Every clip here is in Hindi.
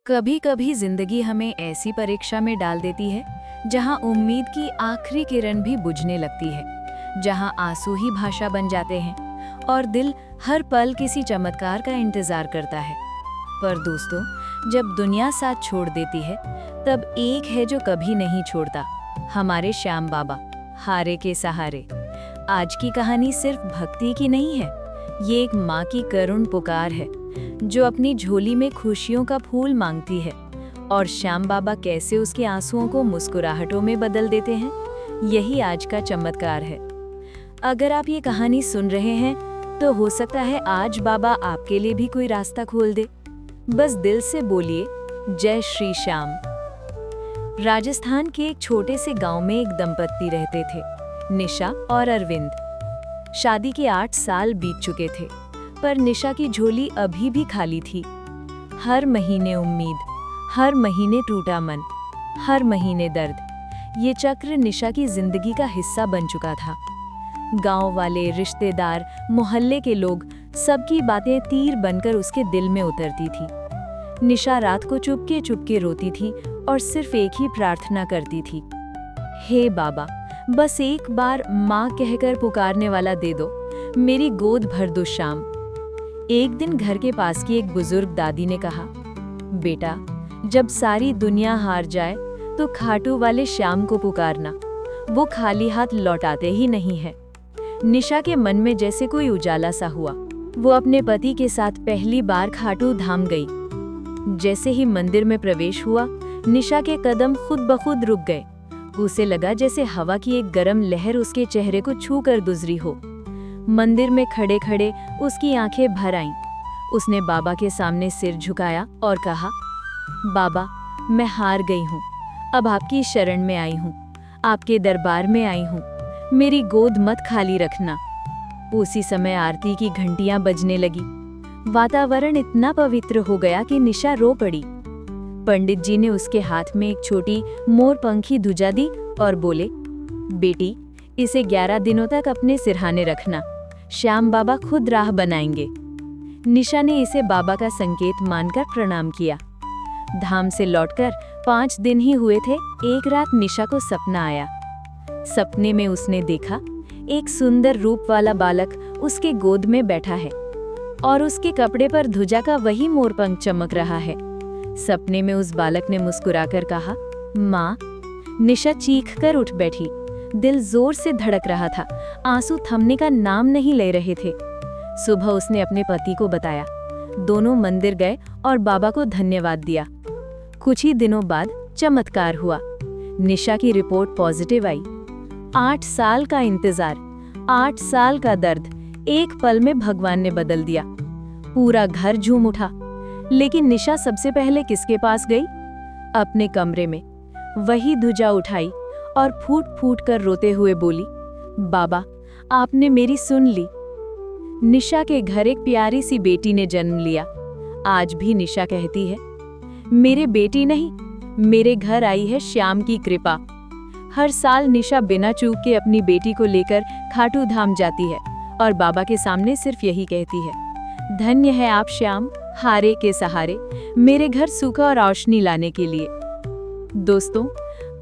कभी कभी जिंदगी हमें ऐसी परीक्षा में डाल देती है जहां उम्मीद की आखिरी किरण भी बुझने लगती है, जहां आंसू ही भाषा बन जाते हैं और दिल हर पल किसी चमत्कार का इंतजार करता है। पर दोस्तों, जब दुनिया साथ छोड़ देती है तब एक है जो कभी नहीं छोड़ता, हमारे श्याम बाबा, हारे के सहारे। आज की कहानी सिर्फ भक्ति की नहीं है, ये एक माँ की करुण पुकार है जो अपनी झोली में खुशियों का फूल मांगती है, और श्याम बाबा कैसे उसके आंसुओं को मुस्कुराहटों में बदल देते हैं, यही आज का चमत्कार है। अगर आप ये कहानी सुन रहे हैं तो हो सकता है आज बाबा आपके लिए भी कोई रास्ता खोल दे। बस दिल से बोलिए, जय श्री श्याम। राजस्थान के एक छोटे से गांव में एक दंपत्ति रहते थे, निशा और अरविंद। शादी के 8 साल बीत चुके थे, पर निशा की झोली अभी भी खाली थी। हर महीने उम्मीद, हर महीने टूटा मन, हर महीने दर्द। ये चक्र निशा की जिंदगी का हिस्सा बन चुका था। गांव वाले, रिश्तेदार, मोहल्ले के लोग, सबकी बातें तीर बनकर उसके दिल में उतरती थी। निशा रात को चुपके चुपके रोती थी और सिर्फ एक ही प्रार्थना करती थी, हे बाबा, बस एक बार माँ कहकर पुकारने वाला दे दो, मेरी गोद भर दो श्याम। एक दिन घर के पास की एक बुजुर्ग दादी ने कहा, बेटा, जब सारी दुनिया हार जाए तो खाटू वाले श्याम को पुकारना, वो खाली हाथ लौटाते ही नहीं है। निशा के मन में जैसे कोई उजाला सा हुआ। वो अपने पति के साथ पहली बार खाटू धाम गई। जैसे ही मंदिर में प्रवेश हुआ, निशा के कदम खुद ब खुद रुक गए। उसे लगा जैसे हवा की एक गर्म लहर उसके चेहरे को छू कर गुजरी हो। मंदिर में खड़े खड़े उसकी आंखें भर आईं। उसने बाबा के सामने सिर झुकाया और कहा, बाबा, मैं हार गई हूँ, अब आपकी शरण में आई हूँ, आपके दरबार में आई हूँ, मेरी गोद मत खाली रखना। उसी समय आरती की घंटियां बजने लगी। वातावरण इतना पवित्र हो गया कि निशा रो पड़ी। पंडित जी ने उसके हाथ में एक छोटी मोरपंखी ध्वजा दी और बोले, बेटी, इसे 11 दिनों तक अपने सिरहाने रखना, श्याम बाबा खुद राह बनाएंगे। निशा ने इसे बाबा का संकेत मानकर प्रणाम किया। धाम से लौटकर 5 दिन ही हुए थे, एक रात निशा को सपना आया। सपने में उसने देखा एक सुंदर रूप वाला बालक उसके गोद में बैठा है और उसके कपड़े पर ध्वजा का वही मोरपंख चमक रहा है। सपने में उस बालक ने मुस्कुराकर कहा, माँ। निशा चीख कर उठ बैठी। दिल जोर से धड़क रहा था, आंसू थमने का नाम नहीं ले रहे थे। सुबह उसने अपने पति को बताया। दोनों मंदिर गए और बाबा को धन्यवाद दिया। कुछ ही दिनों बाद चमत्कार हुआ। निशा की रिपोर्ट पॉजिटिव आई। 8 साल का इंतजार, 8 साल का दर्द एक पल में भगवान ने बदल दिया। पूरा घर झूम उठा। लेकिन निशा सबसे पहले किसके पास गई? अपने कमरे में वही ध्वजा उठाई और फूट फूट कर रोते हुए बोली, बाबा, आपने मेरी सुन ली। निशा के घर एक प्यारी सी बेटी ने जन्म लिया। आज भी निशा कहती है, मेरे बेटी नहीं, मेरे घर आई है श्याम की कृपा। हर साल निशा बिना चूक के अपनी बेटी को लेकर खाटू धाम जाती है और बाबा के सामने सिर्फ यही कहती है, धन्य है आप श्याम, हारे के सहारे, मेरे घर सुख और रोशनी लाने के लिए। दोस्तों,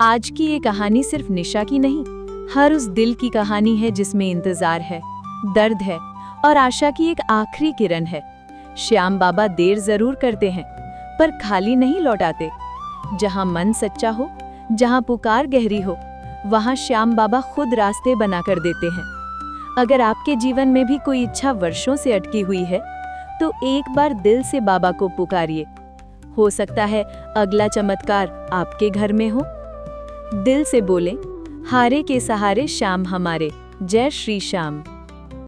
आज की ये कहानी सिर्फ निशा की नहीं, हर उस दिल की कहानी है जिसमें इंतजार है, दर्द है और आशा की एक आखिरी किरण है। श्याम बाबा देर जरूर करते हैं, पर खाली नहीं लौटाते। जहां मन सच्चा हो, जहां पुकार गहरी हो, वहां श्याम बाबा खुद रास्ते बना कर देते हैं। अगर आपके जीवन में भी कोई इच्छा वर्षों से अटकी हुई है तो एक बार दिल से बाबा को पुकारिए। हो सकता है अगला चमत्कार आपके घर में हो। दिल से बोलें, हारे के सहारे श्याम हमारे, जय श्री श्याम।